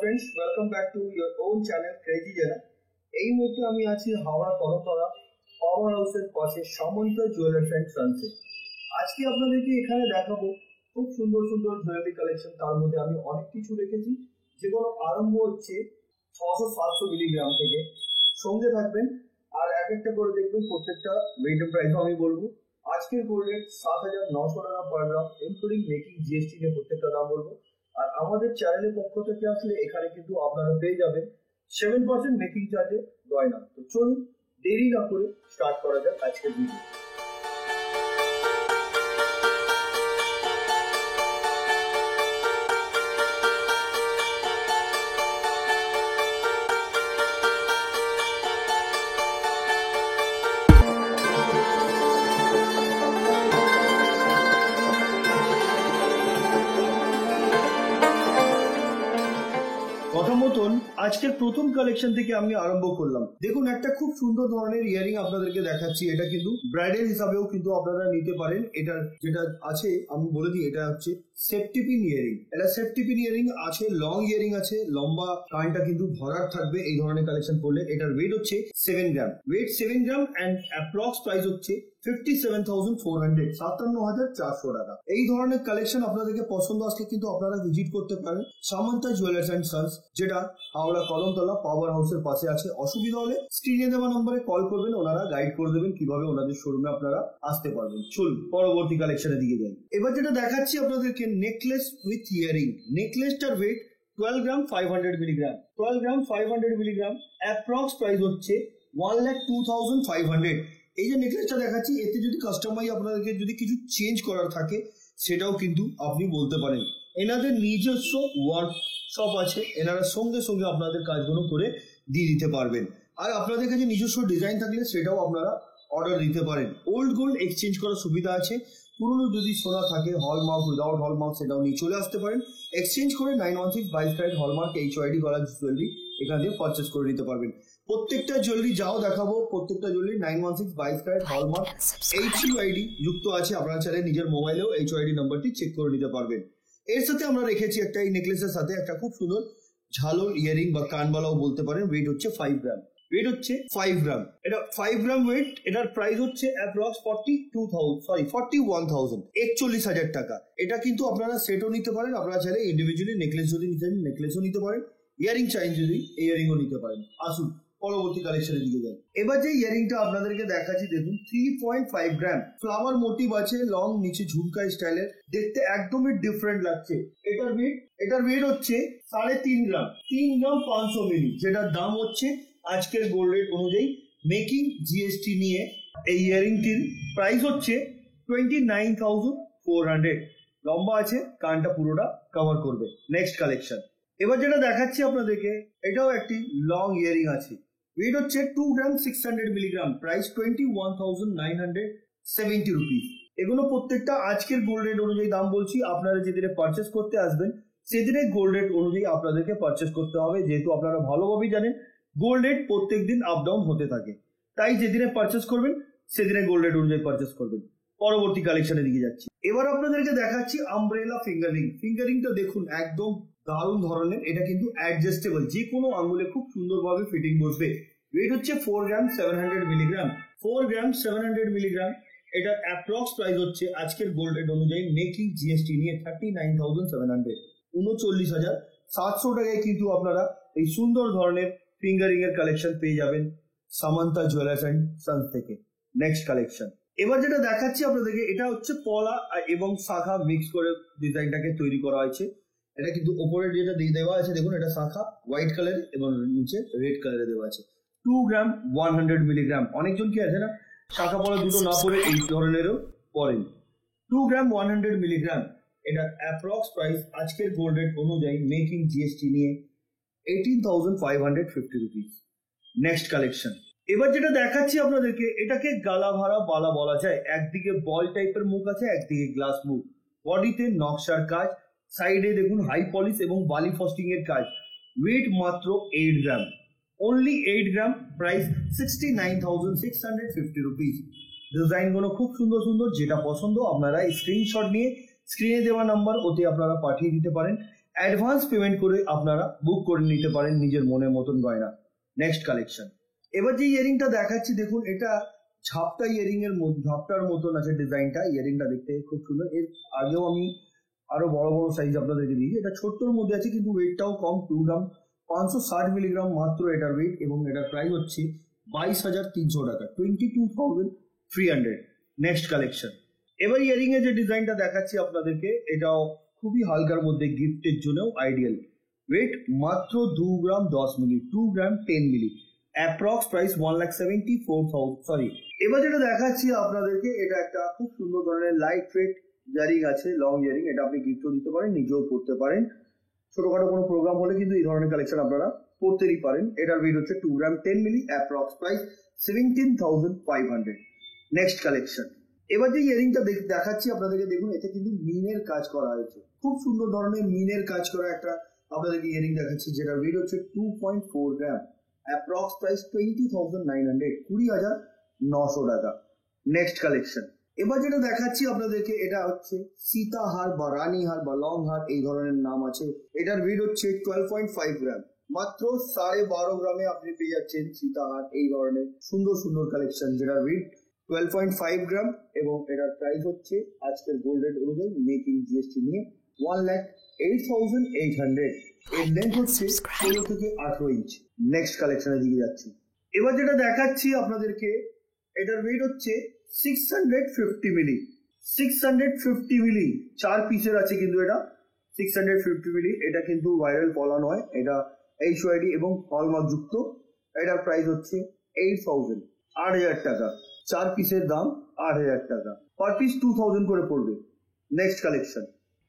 friends, welcome back to your own channel Crazy Jana. এই মুহূর্তে আমি আছি হাওড়া কলমতলা পাওয়ার হাউসের পাশে সামন্ত জুয়েলার্স অ্যান্ড সন্সে। আজকে আপনাদেরকে এখানে দেখাবো খুব সুন্দর সুন্দর জুয়েলারি কালেকশন। তার মধ্যে আমি অনেক কিছু রেখেছি, যেগুলো আরম্ভ হচ্ছে 600-700 মিলিগ্রাম থেকে। সঙ্গে থাকবেন আর এক একটা করে দেখবেন, প্রত্যেকটা ওয়েটের প্রাইসও আমি বলবো। আজকের গোল্ড রেট 7,900 টাকা পার গ্রাম, ইনক্লুডিং মেকিং জিএসটি নিয়ে প্রত্যেকটা দাম বলবো। আর আমাদের চ্যানেলের পক্ষ থেকে আসলে এখানে কিন্তু আপনারা পেয়ে যাবেন 7% মেকিং চার্জে গয়না। তো চলুন দেরি না করে স্টার্ট করা যাক আজকের ভিডিও। কথা মতন আজকের প্রথম কালেকশন থেকে আমি আরম্ভ করলাম। দেখুন, একটা খুব সুন্দর ধরনের ইয়ারিং আপনাদেরকে দেখাচ্ছি। এটা কিন্তু ব্রাইডাল হিসাবেও কিন্তু আপনারা নিতে পারেন। এটার যেটা আছে আমি বলে দিই, এটা হচ্ছে সেফটি পিন ইয়ারিং। এটা সেফটি পিন ইয়ারিং আছে, লং ইয়ারিং আছে, লম্বা কানটা কিন্তু ভরাট থাকবে এই ধরনের কালেকশন করলে। এটার ওয়েট হচ্ছে 7 gram, weight 7 gram and approx price হচ্ছে 57,400, 57,400 টাকা। এই ধরনের কালেকশন আপনাদেরকে পছন্দ আসলে কিন্তু আপনারা ভিজিট করতে পারেন সামন্তা জুয়েলার্স অ্যান্ড সন্স, যেটা হাওড়া কলমতলা পাওয়ার হাউসের পাশে আছে। অসুবিধা হলে স্ক্রিনে দেওয়া নম্বরে কল করবেন, ওনারা গাইড করে দেবেন কিভাবে ওনাদের শোরুমে আপনারা আসতে পারবেন। চলুন পরবর্তী কালেকশনে দিকে যাই। এবার যেটা দেখাচ্ছি আপনাদেরকে, নেকলেস উইথ ইয়ারিং। নেকলেসটার weight 12 gram 500 milligram, 12 gram 500 milligram, approx price হচ্ছে 1,02,500। এই যে নেকলেসটা দেখাচ্ছি, এতে যদি কাস্টমাইজ আপনাদেরকে যদি কিছু চেঞ্জ করার থাকে সেটাও কিন্তু আপনি বলতে পারেন। এনাদের নিজস্ব ওয়ার্কশপ আছে, এনারা সঙ্গে সঙ্গে আপনাদের কাজগুলো করে দিয়ে দিতে পারবেন। আর আপনাদের কাছে নিজস্ব ডিজাইন থাকলে সেটাও আপনারা অর্ডার দিতে পারেন। ওল্ড গোল্ড এক্সচেঞ্জ করার সুবিধা আছে। পুরনো যদি সোনা থাকে, হলমার্ক উইদাউট হলমার্ক, সেটাও নিয়ে চলে আসতে পারেন। এক্সচেঞ্জ করে 916 22 ক্যারেট হলমার্ক HYD করা জুয়েলারি এখান থেকে পারচেস করে নিতে পারবেন। প্রত্যেকটা জুয়েলারি যাও দেখাবো, প্রত্যেকটা জুয়েলারি 916 22 ক্যারেট হলমার্ক HYD যুক্ত আছে। আপনারা চাইলে নিজের মোবাইলেও HYD নাম্বারটি চেক করে নিতে পারবেন। এর সাথে আমরা রেখেছি একটা, এই নেকলেসের সাথে একটা খুব সুন্দর ঝালর ইয়ারিং বা কানবালাও বলতে পারেন। ওয়েট হচ্ছে 5 গ্রাম, ওয়েট হচ্ছে 5 গ্রাম। এটা 5 গ্রাম ওয়েট। এটার প্রাইস হচ্ছে অ্যাপ্রক্স 41,000 টাকা। এটা কিন্তু আপনারা সেটও নিতে পারেন, আপনারা চাইলে ইন্ডিভিজুয়ালি নেকলেস যদি নিতে চান নেকলেসও নিতে পারেন, ইয়ারিং চাইন যদি ইয়ারিংও নিতে পারেন। আসুন পরবর্তী কালেকশনের দিকে যাই। এবার যে ইয়ারিংটা আপনাদেরকে দেখাচ্ছি, দেখুন 3.5 গ্রাম, ফ্লাওয়ার মোটিভ আছে, লং, নিচে ঝুমকা স্টাইলের, দেখতে একদমই ডিফারেন্ট লাগছে। এটার ওয়েট হচ্ছে 3.5 গ্রাম, 3 গ্রাম 500 মিলি, যেটার দাম হচ্ছে আজকের গোল্ড রেট অনুযায়ী মেকিং জিএসটি নিয়ে এই ইয়ারিংটির প্রাইস হচ্ছে 29,400। লম্বা আছে, কানটা পুরোটা কভার করবে। Next collection. এবার যেটা দেখাচ্ছি আপনাদেরকে, এটাও একটি লং ইয়ারিং আছে। ওয়েট হচ্ছে 2 গ্রাম 600 মিলিগ্রাম, প্রাইস 21,970 রুপিস। এগুলো প্রত্যেকটা আজকের গোল্ড রেট অনুযায়ী দাম বলছি। আপনারা যেদিনে পারচেস করতে আসবেন সেদিনে গোল্ড রেট অনুযায়ী আপনাদেরকে পারচেস করতে হবে, যেহেতু আপনারা ভালোভাবেই জানেন গোল্ড রেট প্রত্যেক দিন আপ ডাউন হতে থাকে। তাই যেদিনে পারচেস করবেন সেদিনে গোল্ড রেট অনুযায়ী পারচেস করবেন। পরবর্তী কালেকশনের দিকে যাচ্ছি। এবার আপনাদেরকে দেখাচ্ছি আমব্রেলা ফিঙ্গারিং। ফিঙ্গারিংটা দেখুন একদম দারুণ ধরনের। এটা কিন্তু অ্যাডজাস্টেবল, যে কোনো আঙ্গুলে খুব সুন্দরভাবে ফিটিং বসবে। ওয়েট হচ্ছে 4 গ্রাম 700 মিলিগ্রাম, 4 গ্রাম 700 মিলিগ্রাম। এটার অ্যাপ্রক্স প্রাইস হচ্ছে আজকের গোল্ড রেট অনুযায়ী মেকিং জিএসটি নিয়ে 39,700, 39,700 টাকায় কিন্তু আপনারা এই সুন্দর ধরনের ফিঙ্গারিং এর কালেকশন পেয়ে যাবেন সামন্তা জুয়েলার্স অ্যান্ড সন্স থেকে। Next collection. এবার যেটা দেখাচ্ছি আপনাদেরকে, এটা হচ্ছে পলা এবং শাখা মিক্স করে ডিজাইনটাকে তৈরি করা হয়েছে। এটা কিন্তু ওপরে যেটা দিয়ে দেওয়া আছে, দেখুন এটা শাখা হোয়াইট কালার এবং নিচে রেড কালারে দেওয়া আছে। 2 গ্রাম 100 মিলিগ্রাম। অনেকজন কি আছে না, শাখা পরে দুটো না পরে এই ধরনেরও পরেন। 2 গ্রাম 100 মিলিগ্রাম। এটার অ্যাপ্রক্স প্রাইস আজকের গোল্ড রেট অনুযায়ী মেকিং জিএসটি নিয়ে 18,550 রুপিস। Next collection. এবার যেটা দেখাচ্ছি আপনাদেরকে, এটাকে গালা ভাড়া বালা বলা যায়। একদিকে বল টাইপের মুখ আছে, একদিকে গ্লাস মুখ, বডিতে নকশার কাজ, সাইডে দেখুন হাই পলিশ এবং বালি ফস্টিং এর কাজ। ওয়েট মাত্র 8 গ্রাম, অনলি 8 গ্রাম, প্রাইস 69,650 রুপিস। ডিজাইনগুলো খুব সুন্দর সুন্দর, যেটা পছন্দ আপনারা স্ক্রিনশট নিয়ে স্ক্রিনে দেওয়া নাম্বার ওতে আপনারা পাঠিয়ে দিতে পারেন। অ্যাডভান্স পেমেন্ট করে আপনারা বুক করে নিতে পারেন নিজের মনের মতন গয়না। নেক্সট কালেকশন, এবার যে ইয়ারিংটা দেখাচ্ছি দেখুন, এটা ঝাপটা ইয়ারিং এর মধ্যে, ঝাপটার মতন আছে ডিজাইনটা। ইয়ারিংটা দেখতে খুব সুন্দর। এর আগেও আমি আরো বড় বড় সাইজ আপনাদেরকে দিয়েছি। এটা ছোট্টর মধ্যে আছে কিন্তু ওয়েটটাও কম, 2 গ্রাম 560 মিলিগ্রাম মাত্র এটার ওয়েট, এবং এটার প্রাইস হচ্ছে 22,300 টাকা, 22,300। নেক্সট কালেকশন, এবার ইয়ারিং এর যে ডিজাইনটা দেখাচ্ছি আপনাদেরকে, এটাও খুবই হালকার মধ্যে, গিফটের জন্য আইডিয়াল। ওয়েট মাত্র 2 গ্রাম 10 মিলি, 2 গ্রাম 10 মিলি, অ্যাপ্রক্স প্রাইস 1,74,000। সরি, এবার যেটা দেখাচ্ছি আপনাদেরকে, এটা একটা খুব সুন্দর ধরনের লাইট ওয়েট ইয়ারিং আছে, লং ইয়ারিং। এটা আপনি গিফটও দিতে পারেন, নিজেও পড়তে পারেন। ছোটখাটো কোনো প্রোগ্রাম হলে কিন্তু এই ধরনের কালেকশন আপনারা পড়তেই পারেন। এটার ওয়েট হচ্ছে 2 গ্রাম 10 মিলি, অ্যাপ্রক্স প্রাইস 17,500। নেক্সট কালেকশন, এবার যে ইয়ারিংটা দেখাচ্ছি আপনাদেরকে, দেখুন এতে কিন্তু মিনের কাজ করা হয়েছে, খুব সুন্দর ধরনের মিনের কাজ করা একটা আপনাদেরকে ইয়ারিং দেখাচ্ছি, যেটার ওয়েট হচ্ছে 2.4 গ্রাম, অ্যাপ্রক্স প্রাইস 20,900, 20,900 টাকা। নেক্সট কালেকশন, এবার যেটা দেখাচ্ছি আপনাদেরকে, এটা হচ্ছে সীতাহার বা রানীহার বা লং হার, এই ধরনের নাম আছে। এটার ওয়েট হচ্ছে 12.5 গ্রাম, মাত্র 12.5 গ্রামে আপনি পেয়ে যাচ্ছেন সীতাহার, এই ধরনের সুন্দর সুন্দর কালেকশন, যেটার ওয়েট 12.5 গ্রাম, এবং এটার প্রাইস হচ্ছে আজকের গোল্ড রেট অনুযায়ী মেকিং জিএসটি নিয়ে 1,08,800। এর লেন্থ হচ্ছে 16 থেকে 18 ইঞ্চ। নেক্সট কালেকশনের দিকে যাচ্ছি, এবার যেটা দেখাচ্ছি আপনাদেরকে, এটার ওয়েট হচ্ছে 650 মিলি, 650 মিলি, 4 পিসের আছে কিন্তু এটা 650 মিলি। এটা কিন্তু ভাইরাল পলা নয়, এটা HYD এবং হলমার্ক যুক্ত। এটার প্রাইস হচ্ছে 8,000, 8,000 টাকা। 4 পিসের দাম 8,000 টাকা, পার পিস 2,000 করে পড়বে। নেক্সট কালেকশন,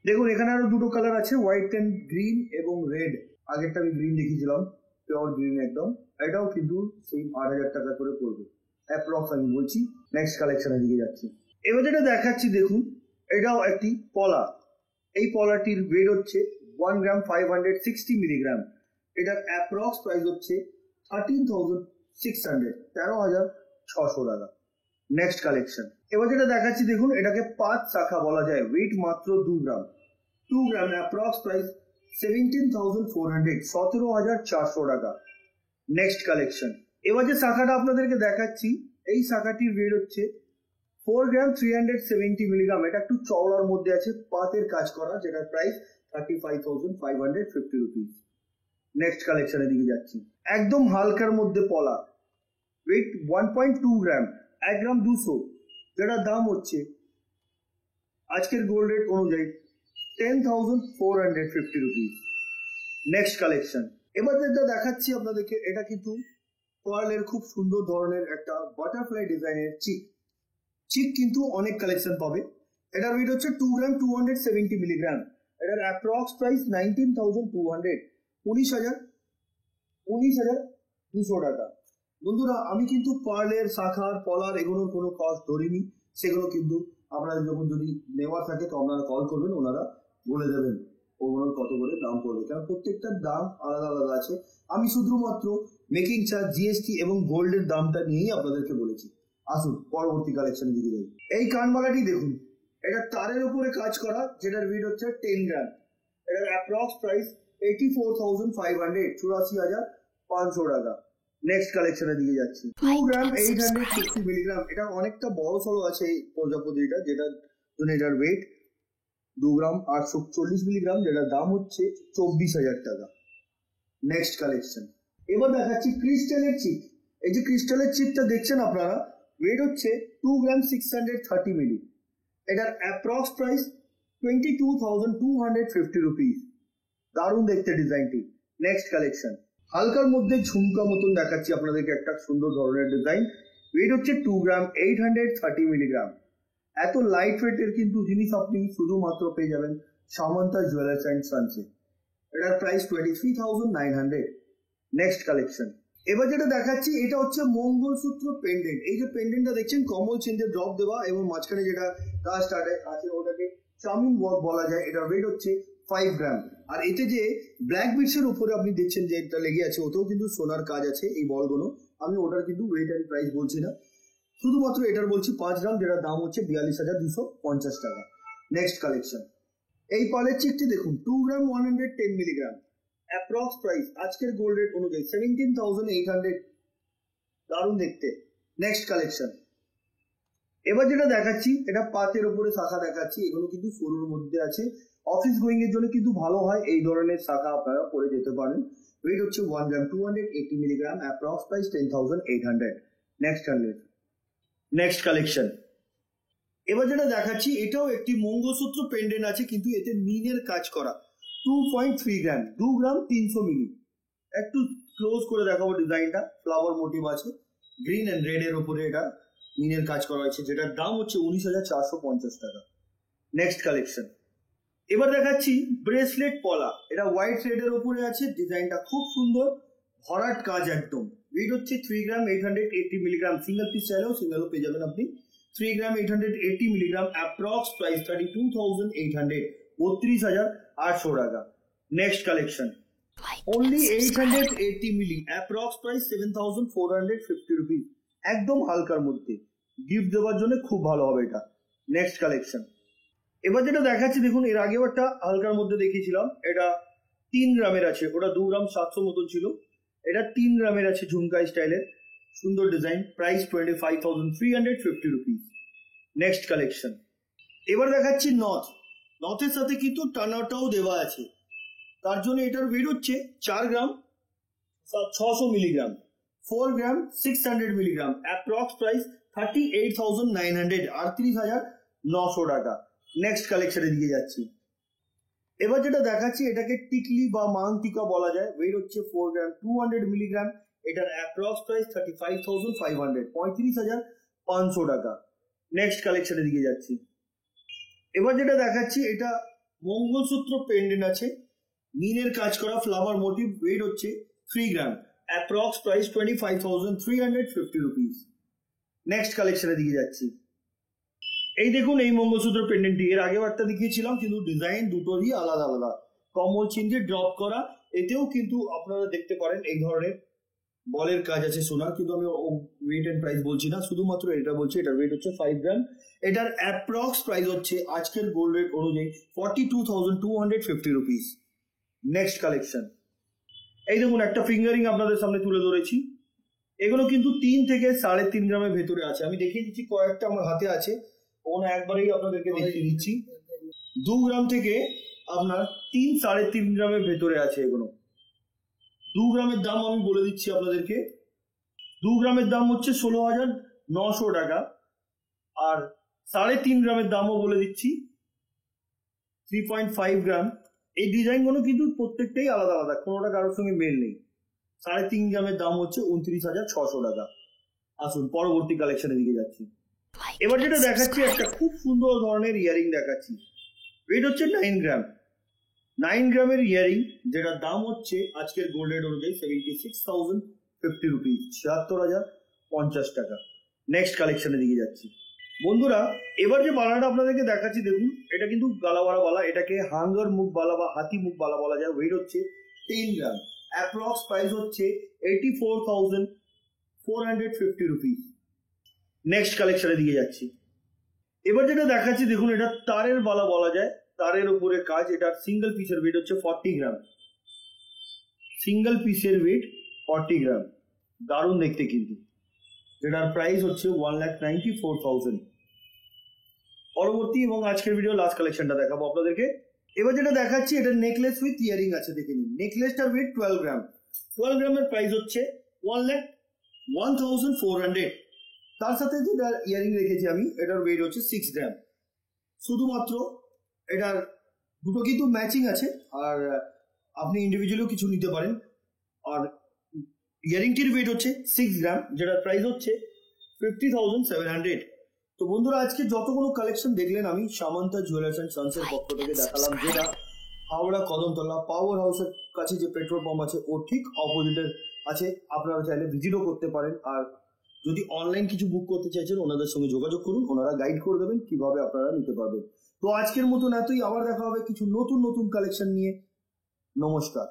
দেখুন এখানে আরো দুটো কালার আছে, হোয়াইট এন্ড গ্রিন এবং রেড। আগেরটা আমি গ্রিন দেখিয়েছিলাম, পিওর গ্রিন একদম। এটাও কিন্তু সেই 8,000 টাকা করে পড়বে, অ্যাপ্রক্স আমি বলছি। নেক্সট কালেকশনের দিকে যাচ্ছি, এবার যেটা দেখাচ্ছি দেখুন, এটাও একটি পলা। এই পলাটির ওয়েট হচ্ছে 1 গ্রাম 560 মিলিগ্রাম। এটার অ্যাপ্রক্স প্রাইস হচ্ছে 13,600, 13,600 টাকা। নেক্সট কালেকশন, এবার যেটা দেখাচ্ছি দেখুন, এটাকে 5 শাখা বলা যায়, ওয়েট মাত্র 2 গ্রাম, 2 গ্রাম, অ্যাপ্রক্স প্রাইস 17,400, 17,400 টাকা। নেক্সট কালেকশন, এবার যে শাখাটা আপনাদেরকে দেখাচ্ছি, এই শাখাটির ওয়েট হচ্ছে 4 গ্রাম 370 মিলিগ্রাম। এটা একটু চওড়ার মধ্যে আছে, পাতের কাজ করা, যেটার প্রাইস 35,550 রুপিস। নেক্সট কালেকশনের দিকে যাচ্ছি, একদম হালকার মধ্যে পলা, ওয়েট 1.2 গ্রাম, 1 গ্রাম 200, যেটার দাম হচ্ছে আজকের গোল্ড রেট অনুযায়ী 10,450 রুপিস। নেক্সট কালেকশন, এবার যেটা দেখাচ্ছি আপনাদেরকে, এটা কিন্তু পার্লের খুব সুন্দর ধরনের একটা বাটারফ্লাই ডিজাইনের চিক। চিক কিন্তু অনেক কালেকশন পাবে। এটার ওয়েট হচ্ছে 2 গ্রাম 270 মিলিগ্রাম। এটার অ্যাপ্রক্স প্রাইস 19,200, 19,200 টাকা। বন্ধুরা, আমি কিন্তু পার্লের, শাখার, পলার এগুলোর কোনো কস্ট ধরিনি, সেগুলো কিন্তু আপনারা যখন যদি নেওয়ার থাকে তো আপনারা কল করবেন, ওনারা বলে দেবেন ওগুলোর কত করে দাম পড়বে, কারণ প্রত্যেকটার দাম আলাদা আলাদা আছে। আমি শুধুমাত্র মেকিং চার্জ, জিএসটি এবং গোল্ডের দামটা নিয়েই আপনাদেরকে বলেছি। আসুন পরবর্তী কালেকশনের দিকে যাই। এই কানমালাটি দেখুন, এটা তারের উপরে কাজ করা, যেটার ওয়েট হচ্ছে 10 গ্রাম। এটার অ্যাপ্রক্স প্রাইস 84,500, 84,500 টাকা। নেক্সট কালেকশনের দিকে যাচ্ছি, 2 গ্রাম 850 মিলিগ্রাম। এটা অনেকটা বড় সড়ো আছে এই প্রজাপতিটা, যেটার জন্য এটার ওয়েট 2 গ্রাম 840 মিলিগ্রাম, যেটার দাম হচ্ছে 24,000 টাকা। নেক্সট কালেকশন, এবার দেখাচ্ছি ক্রিস্টালের চিপ। এই যে ক্রিস্টালের চিপটা দেখছেন আপনারা, ওয়েট হচ্ছে 2 গ্রাম 630 মিলি। এটার অ্যাপ্রক্স প্রাইস 22,250 রুপিস। দারুণ দেখতে ডিজাইনটি। নেক্সট কালেকশন, হালকার মধ্যে ঝুমকা মতন দেখাচ্ছি আপনাদেরকে একটা সুন্দর ধরনের ডিজাইন। ওয়েট হচ্ছে 2 গ্রাম 830 মিলিগ্রাম। এত লাইট ওয়েটের কিন্তু জিনিস আপনি শুধুমাত্র পেয়ে যাবেন সামান্তা জুয়েলার্স অ্যান্ড সন্সে। এটার প্রাইস 23,900। নেক্সট কালেকশন, এবার যেটা দেখাচ্ছি, এটা হচ্ছে মঙ্গলসূত্র পেন্ডেন্ট। এই যে পেন্ডেন্টটা দেখছেন, কমল চেঞ্জের ড্রপ দেওয়া, এবং মাঝখানে যেটা কাজ আছে ওটাকে চামিন ওয়ার্ক বলা যায়। এটার ওয়েট হচ্ছে 5 গ্রাম। আর এতে যে ব্ল্যাক বিটসের উপরে আপনি দেখছেন যে এটা লেগে আছে, ওতেও কিন্তু সোনার কাজ আছে এই বলগুলো। আমি ওটার কিন্তু ওয়েট অ্যান্ড প্রাইস বলছি না, শুধুমাত্র এটার বলছি 5 গ্রাম, যেটার দাম হচ্ছে 42,250 টাকা। নেক্সট কালেকশন, এই পালের চিকটি দেখুন 2 গ্রাম 110 মিলিগ্রাম, অ্যাপ্রক্স প্রাইস আজকের গোল্ড রেট অনুযায়ী 17,800, দারুণ দেখতে। নেক্সট কালেকশন, এবার যেটা দেখাচ্ছি এটা পাতের ওপরে শাখা দেখাচ্ছি, এগুলো কিন্তু সরুর মধ্যে আছে, অফিস গোয়িং এর জন্য কিন্তু ভালো হয়, এই ধরনের শাখা আপনারা পরে যেতে পারেন। ওয়েট হচ্ছে 1 গ্রাম 280 milligram, approx price 10,800। Next collection, এবার যেটা দেখাচ্ছি এটাও একটি মঙ্গলসূত্র পেন্ডেন্ট আছে, কিন্তু এতে মিনের কাজ করা, 2.3 গ্রাম, 2 গ্রাম 300 মিলি। একটু ক্লোজ করে দেখাবো ডিজাইনটা, ফ্লাওয়ার মোটিভ আছে, গ্রিন এন্ড রেড এর উপরে এটা মিনের কাজ করা হয়েছে, যেটার দাম হচ্ছে 19,450 টাকা। নেক্সট কালেকশন, এবার দেখাচ্ছি ব্রেসলেট পলা, এটা হোয়াইট রেড এর উপরে আছে, ডিজাইনটা খুব সুন্দর, ভরাট কাজ একদম। ওয়েট হচ্ছে 3 গ্রাম 880 মিলিগ্রাম, সিঙ্গেল পিস চাইলেও সিঙ্গেলও পেয়ে যাবেন আপনি। 3 গ্রাম 880 মিলিগ্রাম, অ্যাপ্রক্স প্রাইস 32,800, 32,800 টাকা। নেক্সট কালেকশন, only 880 মিলি, অ্যাপ্রক্স প্রাইস 7,450 রুপিস, একদম হালকার মধ্যে, গিফট দেওয়ার জন্য খুব ভালো হবে এটা। নেক্সট কালেকশন, এবার যেটা দেখাচ্ছি দেখুন, এর আগেও একটা হালকার মধ্যে দেখিয়েছিলাম, এটা 3 গ্রামের আছে, ওটা 2 গ্রাম 700 মতন ছিল, এটা 3 গ্রামের আছে, ঝুমকা স্টাইলের, সুন্দর design, price 25,350 rupees. Next collection, এবার দেখাচ্ছি নথের সাথে কিন্তু টানাটাও দেওয়া আছে, তার জন্য এটার ওয়েট হচ্ছে 4 গ্রাম 600 মিলিগ্রাম, 4 গ্রাম 600 মিলিগ্রাম, অ্যাপ্রক্স প্রাইস 38,900, 38,900 টাকা। নেক্সট কালেকশনের দিকে যাচ্ছি, এবার যেটা দেখাচ্ছি এটাকে টিকলি বা মাংটিকা বলা যায়, ওয়েট হচ্ছে 4 গ্রাম 200 মিলিগ্রাম, এটার অ্যাপ্রক্স প্রাইস 35,500, 35,500 টাকা। নেক্সট কালেকশনের দিকে যাচ্ছি, এবার যেটা দেখাচ্ছি এটা মঙ্গলসূত্র পেন্ডেন্ট আছে, মিনের কাজ করা, ফ্লাওয়ার মোটিভ, ওয়েট হচ্ছে 3 গ্রাম, অ্যাপ্রক্স প্রাইস 25,350 রুপিস। নেক্সট কালেকশনের দিকে যাচ্ছি, এই দেখুন এই মঙ্গলসূত্র পেন্ডেন্টটি, এর আগেও একটা দেখিয়েছিলাম, কিন্তু ডিজাইন দুটোরই আলাদা আলাদা, কমল চিহ্নে ড্রপ করা, এতেও কিন্তু আপনারা দেখতে পারেন এই ধরনের বলের কাজ আছে সোনার, কিন্তু আমি ওয়েট এন্ড প্রাইস বলছি না, শুধুমাত্র এটা বলছি, এটার ওয়েট হচ্ছে 5 গ্রাম, এটার অ্যাপ্রক্স প্রাইস হচ্ছে আজকের গোল্ড রেট অনুযায়ী 42,250 রুপিস। নেক্সট কালেকশন, এই দেখুন একটা ফিঙ্গারিং আপনাদের সামনে তুলে ধরেছি, এগুলো কিন্তু 3 থেকে 3.5 গ্রামের ভেতরে আছে, আমি দেখিয়ে দিচ্ছি, কয়েকটা আমার হাতে আছে, ওনা একবারেই আপনাদেরকে দেখিয়ে দিচ্ছি। 2 গ্রাম থেকে আপনার 3-3.5 গ্রামের ভেতরে আছে এগুলো। 2 গ্রামের দাম আমি বলে দিচ্ছি আপনাদেরকে, 2 গ্রামের দাম হচ্ছে 16,900 টাকা, আর 3.5 গ্রামের দামও বলে দিচ্ছি 3.5 গ্রাম। এই ডিজাইনগুলো কিন্তু প্রত্যেকটাই আলাদা আলাদা, কোনোটা কারোর সঙ্গে মেল নেই। 3.5 গ্রামের দাম হচ্ছে 29,600 টাকা। আসুন পরবর্তী কালেকশনের দিকে যাচ্ছি, এবার যেটা দেখাচ্ছি একটা খুব সুন্দর ধরনের ইয়ারিং দেখাচ্ছি, ওয়েট হচ্ছে 9 গ্রাম, 9 গ্রামের ইয়ারিং, যেটার দাম হচ্ছে আজকের গোল্ড রেট অনুযায়ী 76,050 রুপিস, 76,050 টাকা। নেক্সট কালেকশনের দিকে যাচ্ছি বন্ধুরা, এবার যে বালাটা আপনাদেরকে দেখাচ্ছি দেখুন, এটা কিন্তু গালাওয়ালা বালা, এটাকে হাঙ্গার মুখ বালা বা হাতি মুখ বালা বলা যায়, ওয়েট হচ্ছে 10 গ্রাম, অ্যাপ্রক্স প্রাইস হচ্ছে 84,450 রুপিস। নেক্সট কালেকশনের দিকে যাচ্ছি, এবার যেটা দেখাচ্ছি দেখুন, এটা তারের বালা বলা যায়, তারের উপরে কাজ, এটার সিঙ্গেল পিসের ওয়েট হচ্ছে 40 গ্রাম, সিঙ্গেল পিসের ওয়েট 40 গ্রাম, দারুণ দেখতে কিন্তু, যেটার প্রাইস হচ্ছে 1,94,000। পরবর্তী এবং আজকের ভিডিও লাস্ট কালেকশনটা দেখাবো আপনাদেরকে, এবার যেটা দেখাচ্ছি এটা নেকলেস উইথ ইয়ারিং আছে, দেখে নিন, নেকলেসটার ওয়েট 12 গ্রাম, 12 গ্রামের প্রাইস হচ্ছে 1,01,400, তার সাথে যেটা ইয়ারিং রেখেছি আমি, এটার ওয়েট হচ্ছে 6 গ্রাম, শুধুমাত্র এটার দুটো কিন্তু ম্যাচিং আছে, আর আপনি ইন্ডিভিজুয়ালিও কিছু নিতে পারেন, আর ইয়ারিংটির ওয়েট হচ্ছে 6 গ্রাম, যেটার প্রাইস হচ্ছে 50,700। তো বন্ধুরা আজকে যতগুলো কালেকশন দেখলেন আমি সামান্তা জুয়েলার্স অ্যান্ড সন্সের পক্ষ থেকে দেখালাম, যেটা হাওড়া কদমতলা পাওয়ার হাউসের কাছে যে পেট্রোল পাম্প আছে ওর ঠিক অপোজিটের আছে, আপনারা চাইলে ভিজিটও করতে পারেন, আর যদি অনলাইন কিছু বুক করতে চাইছেন ওনাদের সঙ্গে যোগাযোগ করুন, ওনারা গাইড করে দেবেন কিভাবে আপনারা নিতে পারবেন। তো আজকের মতন এতই, আবার দেখা হবে কিছু নতুন নতুন কালেকশন নিয়ে। নমস্কার।